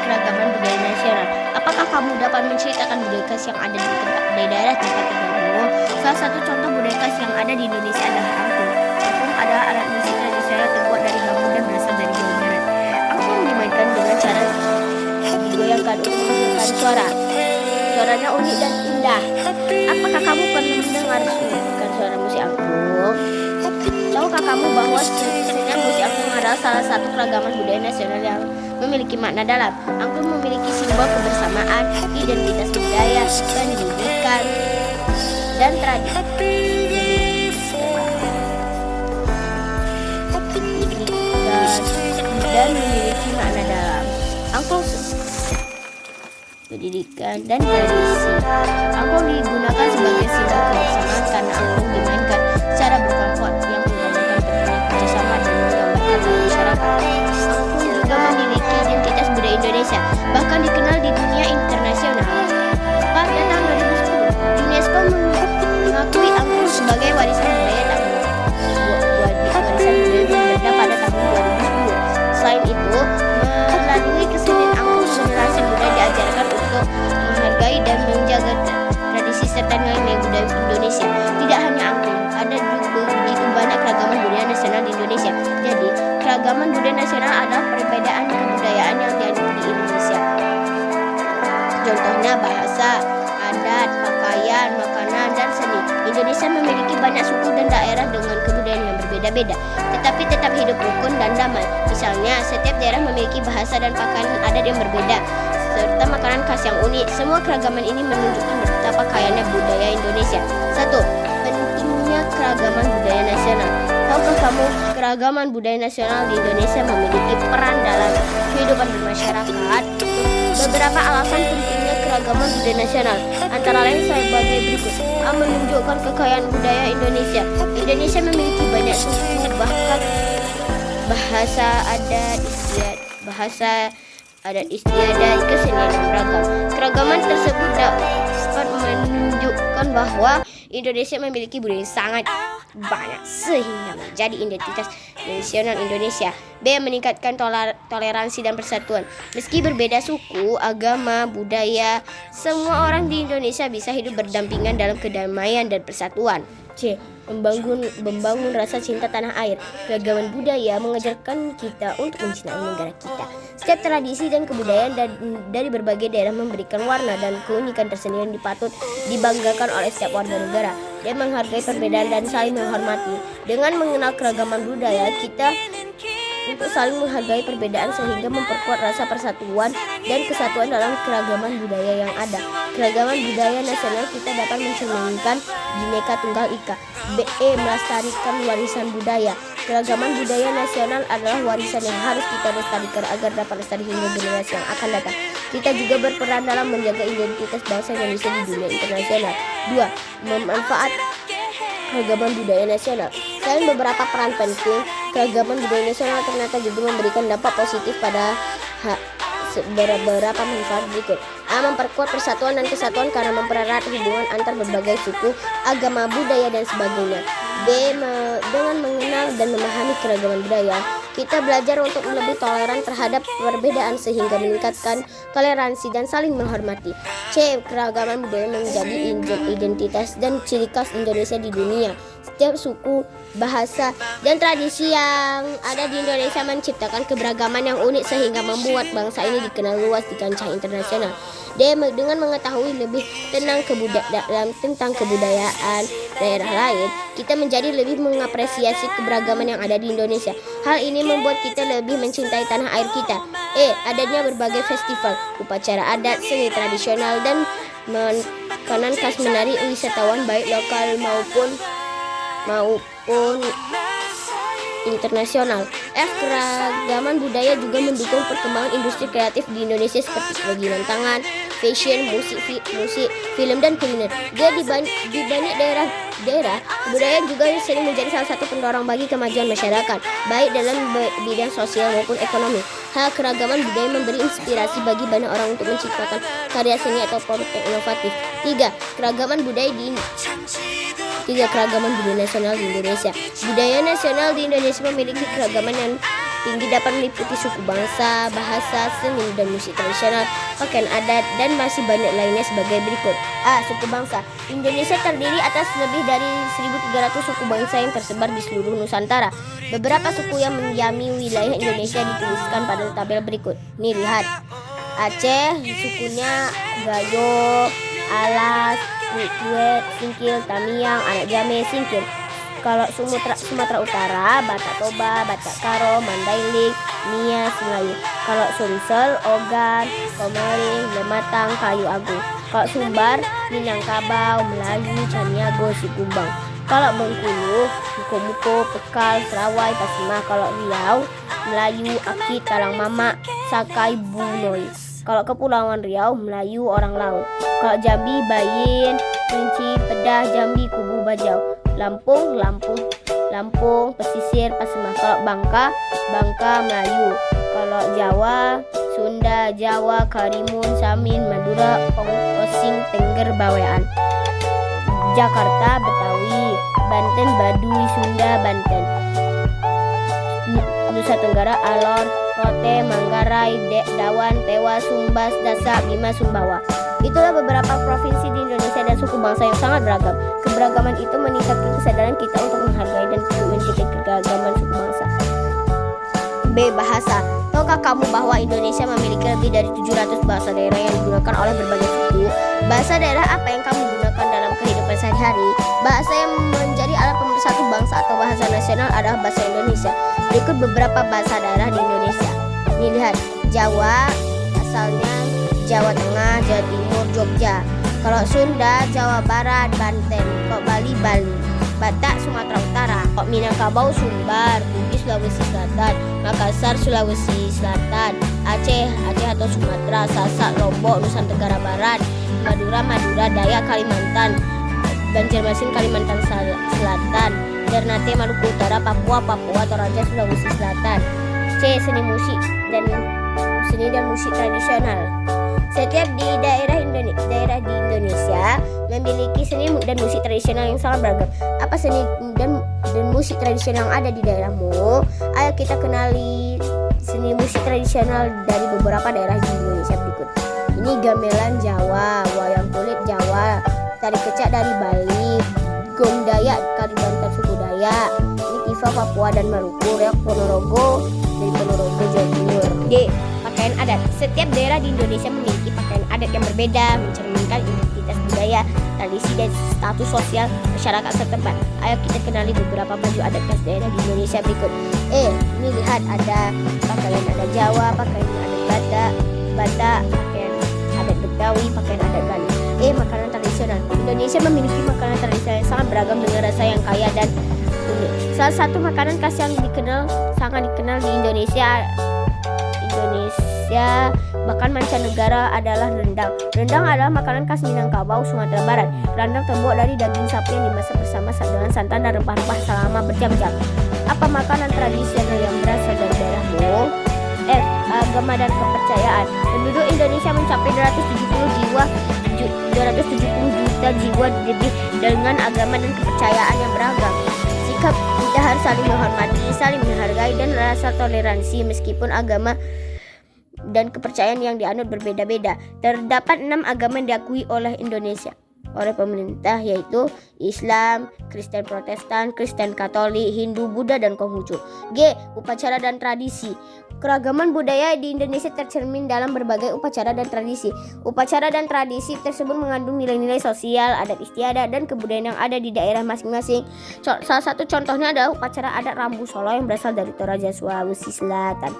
keragaman budaya nasional. Apakah kamu dapat menceritakan budaya khas yang ada di daerah tempat tinggalmu? Salah satu contoh budaya khas yang ada di Indonesia adalah angklung. Angklung adalah alat musik tradisional terbuat dari bambu dan berasal dari Jawa Barat. Angklung dimainkan dengan cara digoyangkan untuk menghasilkan suara. Suaranya unik dan indah. Apakah kamu pernah mendengar suara musik angklung? Tahukah kamu bahwa sebenarnya musik angklung adalah salah satu keragaman budaya nasional yang memiliki makna dalam? Angklung memiliki simbol kebersamaan, identitas budaya, pendidikan, dan tradisi. Dan memiliki makna dalam. Angklung pendidikan dan tradisi. Angklung digunakan sebagai simbol kebersamaan karena angklung dimainkan secara berkelompok yang menggambarkan pentingnya kerjasama dan menggambarkan masyarakat. Angklung juga memiliki identitas budaya Indonesia, bahkan dikenal di dunia internasional. Pada tahun 2010, UNESCO mengakui angklung sebagai warisan budaya tak benda pada tahun 2010. Selain itu, melalui kesenian angklung, generasi muda diajarkan untuk menghargai dan menjaga tradisi serta nilai-nilai budaya Indonesia. Tidak hanya angklung, ada juga begitu banyak keragaman budaya nasional di Indonesia. Jadi, keragaman budaya nasional adalah perbedaan kebudayaan yang ada di Indonesia. Contohnya bahasa, adat, pakaian, makanan, dan seni. Indonesia memiliki banyak suku dan daerah dengan kebudayaan yang berbeda-beda, tetapi tetap hidup rukun dan damai. Misalnya, setiap daerah memiliki bahasa dan pakaian adat yang berbeda, serta makanan khas yang unik. Semua keragaman ini menunjukkan betapa kayanya budaya Indonesia. 1. Pentingnya keragaman budaya nasional. Tahukah kamu, keragaman budaya nasional di Indonesia memiliki peran dalam kehidupan bermasyarakat? Beberapa alasan pentingnya keragaman budaya nasional antara lain sebagai berikut. A. Menunjukkan kekayaan budaya Indonesia. Indonesia memiliki banyak suku, bahkan bahasa adat istiadat, kesenian yang beragam. Keragaman tersebut dapat menunjukkan bahwa Indonesia memiliki budaya sangat banyak sehingga menjadi identitas nasional Indonesia. B. Meningkatkan toleransi dan persatuan. Meski berbeda suku, agama, budaya, semua orang di Indonesia bisa hidup berdampingan dalam kedamaian dan persatuan. C. Membangun rasa cinta tanah air. Keragaman budaya mengajarkan kita untuk mencintai negara kita. Setiap tradisi dan kebudayaan dari berbagai daerah memberikan warna dan keunikan tersendiri yang patut dibanggakan oleh setiap warga negara. Dan menghargai perbedaan dan saling menghormati. Dengan mengenal keragaman budaya, kita untuk saling menghargai perbedaan sehingga memperkuat rasa persatuan dan kesatuan dalam keragaman budaya yang ada. Keragaman budaya nasional kita dapat mencerminkan Bhinneka Tunggal Ika. B. Melestarikan warisan budaya. Keragaman budaya nasional adalah warisan yang harus kita lestarikan agar dapat lestari hingga generasi yang akan datang. Kita juga berperan dalam menjaga identitas bangsa Indonesia di dunia internasional. 2. Memanfaat keragaman budaya nasional. Selain beberapa peran penting, keragaman budaya nasional ternyata juga memberikan dampak positif pada beberapa manfaat berikut. A. Memperkuat persatuan dan kesatuan karena mempererat hubungan antar berbagai suku, agama, budaya, dan sebagainya. B. Dengan mengenal dan memahami keragaman budaya, kita belajar untuk lebih toleran terhadap perbedaan sehingga meningkatkan toleransi dan saling menghormati. C. Keragaman budaya menjadi identitas dan ciri khas Indonesia di dunia. Setiap suku, bahasa, dan tradisi yang ada di Indonesia menciptakan keberagaman yang unik sehingga membuat bangsa ini dikenal luas di kancah internasional. D. Dengan mengetahui lebih tentang kebudayaan daerah lain, kita menjadi lebih mengapresiasi keberagaman yang ada di Indonesia. Hal ini membuat kita lebih mencintai tanah air kita. E. Adanya berbagai festival, upacara adat, seni tradisional, dan makanan khas menarik wisatawan baik lokal maupun internasional. F. Keragaman budaya juga mendukung perkembangan industri kreatif di Indonesia seperti kerajinan tangan, fashion, musik, film, dan kuliner. Di banyak daerah, budaya juga sering menjadi salah satu pendorong bagi kemajuan masyarakat, baik dalam bidang sosial maupun ekonomi. Keragaman budaya memberi inspirasi bagi banyak orang untuk menciptakan karya seni atau produk yang inovatif. 3. Keragaman budaya nasional di Indonesia. Budaya nasional di Indonesia memiliki keragaman yang tinggi dapat meliputi suku bangsa, bahasa, seni, dan musik tradisional, pakaian adat, dan masih banyak lainnya sebagai berikut. A. Suku bangsa. Indonesia terdiri atas lebih dari 1.300 suku bangsa yang tersebar di seluruh Nusantara. Beberapa suku yang mendiami wilayah Indonesia dituliskan pada tabel berikut. Nih, lihat. Aceh, sukunya Gayo, Alas, Kuwait, Singkil, Tamiang, Anak Jame, Singkil. Kalau Sumatera Utara, Batak Toba, Batak Karo, Mandailing, Nias, Melayu. Kalau Sumsel, Ogan, Komering, Lematang, Kayu Agung. Kalau Sumbar, Minangkabau, Melayu, Caniago, Sikumbang. Kalau Bengkulu, Muko-Muko, Pekal, Serawai, Pasemah. Kalau Riau, Melayu, Akit, Talang Mama, Sakai, Bunoi. Kalau Kepulauan Riau, Melayu, orang laut. Kalau Jambi, Bayin, Kerinci, Pedah, Jambi, Kubu, Bajau. Lampung, Pesisir, Pasemah. Kalau Bangka, Melayu. Kalau Jawa, Sunda, Jawa, Karimun, Samin, Madura, Osing, Tengger, Bawean. Jakarta, Betawi. Banten, Baduy, Sunda, Banten. Nusa Tenggara, Alor, Rote, Manggarai, Dawan, Tewa, Sumbas, Dasak, Bima, Sumbawa. Itulah beberapa provinsi di Indonesia dan suku bangsa yang sangat beragam. Keberagaman itu meningkatkan kesadaran kita untuk menghargai dan mencintai keberagaman suku bangsa. B. Bahasa. Tahukah kamu bahwa Indonesia memiliki lebih dari 700 bahasa daerah yang digunakan oleh berbagai suku? Bahasa daerah apa yang kamu gunakan dalam kehidupan sehari-hari? Bahasa yang menjadi alat pemersatu bangsa atau bahasa nasional adalah bahasa Indonesia. Berikut beberapa bahasa daerah di Indonesia. Nih, lihat. Jawa, asalnya Jawa Tengah, Jawa Timur, Jogja. Kalau Sunda, Jawa Barat, Banten. Kalau Bali, Batak, Sumatera Utara. Kalau Minangkabau, Sumbar, Bugis, Sulawesi Selatan. Makassar, Sulawesi Selatan. Aceh atau Sumatera. Sasak, Lombok, Nusa Tenggara Barat. Madura, Dayak, Kalimantan. Banjarmasin, Kalimantan Selatan. Ternate, Maluku Utara. Papua, Toraja, Sulawesi Selatan. C. Seni dan musik tradisional. Setiap daerah di Indonesia memiliki seni dan musik tradisional yang sangat beragam. Apa seni dan musik tradisional yang ada di daerahmu? Ayo kita kenali seni musik tradisional dari beberapa daerah di Indonesia berikut. Ini gamelan Jawa, wayang kulit Jawa, tari kecak dari Bali, gong Dayak Kalimantan suku Dayak, ini Tifa Papua dan Maluku, reok Ponorogo dari Ponorogo Jawa Timur. D. Pakaian adat. Setiap daerah di Indonesia memiliki pakaian adat yang berbeda, mencerminkan identitas budaya, tradisi, dan status sosial masyarakat setempat. Ayo kita kenali beberapa baju adat khas daerah di Indonesia berikut. Ini lihat, ada pakaian adat Jawa, pakaian adat Batak, pakaian adat Betawi, pakaian adat Bali. Makanan tradisional. Indonesia memiliki makanan tradisional yang sangat beragam dengan rasa yang kaya dan unik. Salah satu makanan khas yang sangat dikenal di Indonesia bahkan mancanegara adalah rendang. Rendang adalah makanan khas Minangkabau, Sumatera Barat. Rendang terbuat dari daging sapi yang dimasak bersama dengan santan dan rempah-rempah selama berjam-jam. Apa makanan tradisional yang berasal dari daerahmu? F. Agama dan kepercayaan. Penduduk Indonesia mencapai 270 juta jiwa lebih dengan agama dan kepercayaan yang beragam. Sikap kita harus saling menghormati, saling menghargai, dan rasa toleransi meskipun agama dan kepercayaan yang dianut berbeda-beda. Terdapat 6 agama yang diakui oleh Indonesia oleh pemerintah, yaitu Islam, Kristen Protestan, Kristen Katolik, Hindu, Buddha, dan Konghucu. G. Upacara dan tradisi. Keragaman budaya di Indonesia tercermin dalam berbagai upacara dan tradisi. Upacara dan tradisi tersebut mengandung nilai-nilai sosial, adat istiadat, dan kebudayaan yang ada di daerah masing-masing. Salah satu contohnya adalah upacara adat Rambu Solo yang berasal dari Toraja, Sulawesi Selatan.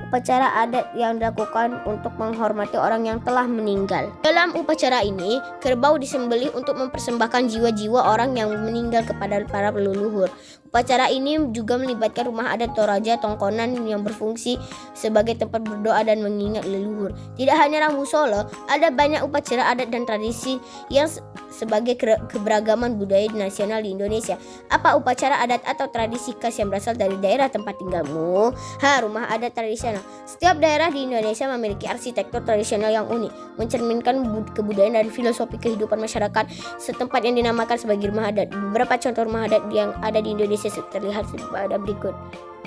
Upacara adat yang dilakukan untuk menghormati orang yang telah meninggal. Dalam upacara ini, kerbau disembelih untuk mempersembahkan jiwa-jiwa orang yang meninggal kepada para leluhur. Upacara ini juga melibatkan rumah adat Toraja Tongkonan yang berfungsi sebagai tempat berdoa dan mengingat leluhur. Tidak hanya Rambu Solo, ada banyak upacara adat dan tradisi yang sebagai keberagaman budaya nasional di Indonesia. Apa upacara adat atau tradisi khas yang berasal dari daerah tempat tinggalmu? Rumah adat tradisional. Setiap daerah di Indonesia memiliki arsitektur tradisional yang unik, mencerminkan kebudayaan dan filosofi kehidupan masyarakat setempat yang dinamakan sebagai rumah adat. Beberapa contoh rumah adat yang ada di Indonesia Indonesia terlihat pada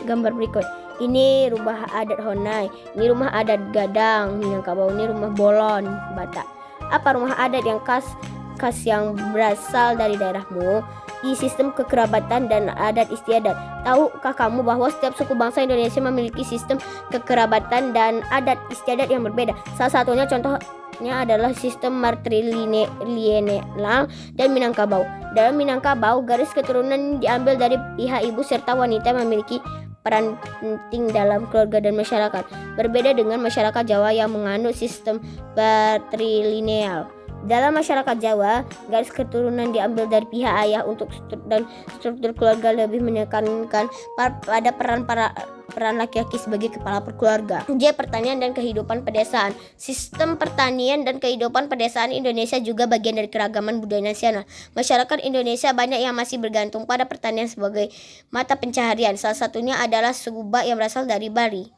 gambar berikut. Ini rumah adat Honai, ini rumah adat Gadang, Minangkabau, ini rumah Bolon, Batak. Apa rumah adat yang khas yang berasal dari daerahmu? Di sistem kekerabatan dan adat istiadat. Tahukah kamu bahwa setiap suku bangsa Indonesia memiliki sistem kekerabatan dan adat istiadat yang berbeda? Salah satunya contohnya adalah sistem matrilineal dan Minangkabau. Dalam Minangkabau, garis keturunan diambil dari pihak ibu serta wanita memiliki peran penting dalam keluarga dan masyarakat. Berbeda dengan masyarakat Jawa yang menganut sistem patrilineal. Dalam masyarakat Jawa, garis keturunan diambil dari pihak ayah untuk struktur keluarga lebih menekankan pada peran laki-laki sebagai kepala keluarga. Pertanian dan kehidupan pedesaan. Sistem pertanian dan kehidupan pedesaan Indonesia juga bagian dari keragaman budaya nasional. Masyarakat Indonesia banyak yang masih bergantung pada pertanian sebagai mata pencaharian. Salah satunya adalah suku Bak yang berasal dari Bali.